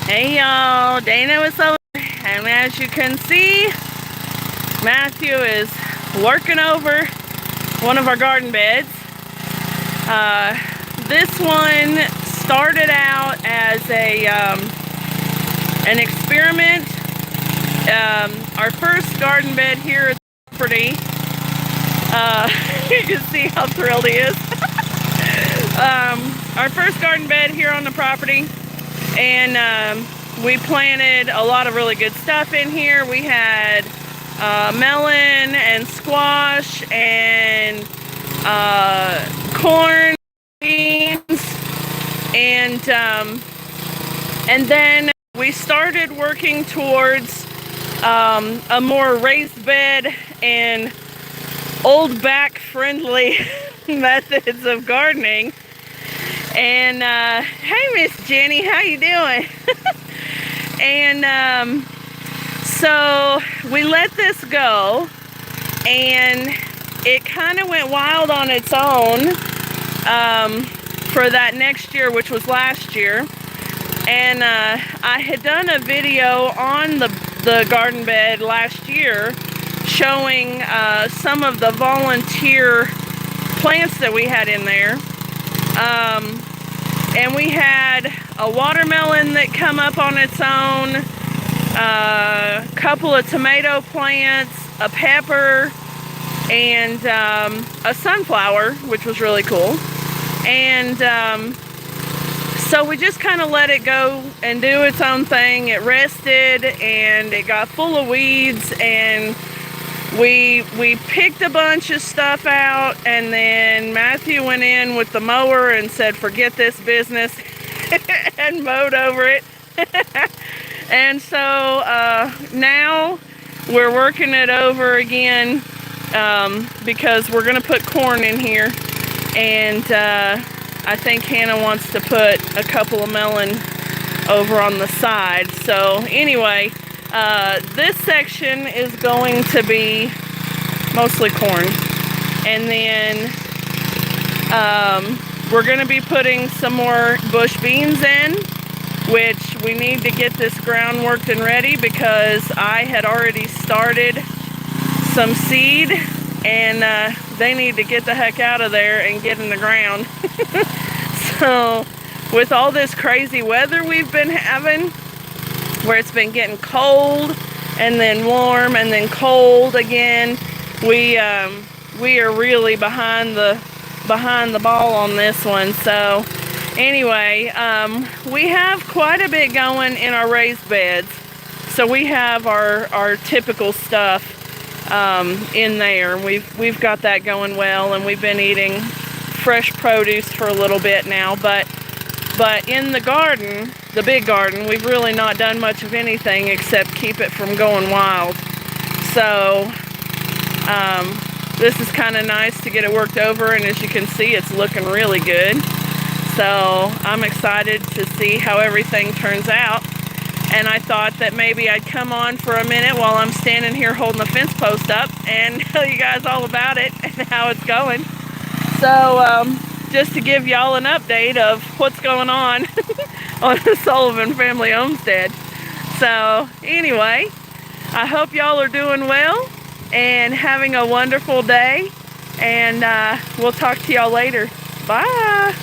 Hey y'all, Dana with Sullivan, and as you can see, Matthew is working over one of our garden beds. This one started out as an experiment. Our first garden bed here at the property. You can see how thrilled he is. Our first garden bed here on the property. And we planted a lot of really good stuff in here. We had melon and squash and corn, beans, and then we started working towards a more raised bed and old back friendly methods of gardening. And hey Miss Jenny, how you doing? And so we let this go, and it kind of went wild on its own for that next year, which was last year. And I had done a video on the garden bed last year showing some of the volunteer plants that we had in there. And we had a watermelon that come up on its own, a couple of tomato plants, a pepper, and a sunflower, which was really cool. And so we just kind of let it go and do its own thing. It rested, and it got full of weeds, and we picked a bunch of stuff out, and then Matthew went in with the mower and said, forget this business, and mowed over it. And so now we're working it over again because we're going to put corn in here, and I think Hannah wants to put a couple of melon over on the side. So anyway, this section is going to be mostly corn, and then we're going to be putting some more bush beans in, which we need to get this ground worked and ready because I had already started some seed, and they need to get the heck out of there and get in the ground. So with all this crazy weather we've been having, where it's been getting cold and then warm and then cold again, we are really behind the ball on this one. So anyway, we have quite a bit going in our raised beds. So we have our typical stuff in there. We've got that going well, and we've been eating fresh produce for a little bit now, but in the garden, the big garden, we've really not done much of anything except keep it from going wild. So this is kind of nice to get it worked over, and as you can see, it's looking really good. So I'm excited to see how everything turns out, and I thought that maybe I'd come on for a minute while I'm standing here holding the fence post up and tell you guys all about it and how it's going. So just to give y'all an update of what's going on on the Sullivan family homestead. So anyway, I hope y'all are doing well and having a wonderful day, and we'll talk to y'all later. Bye.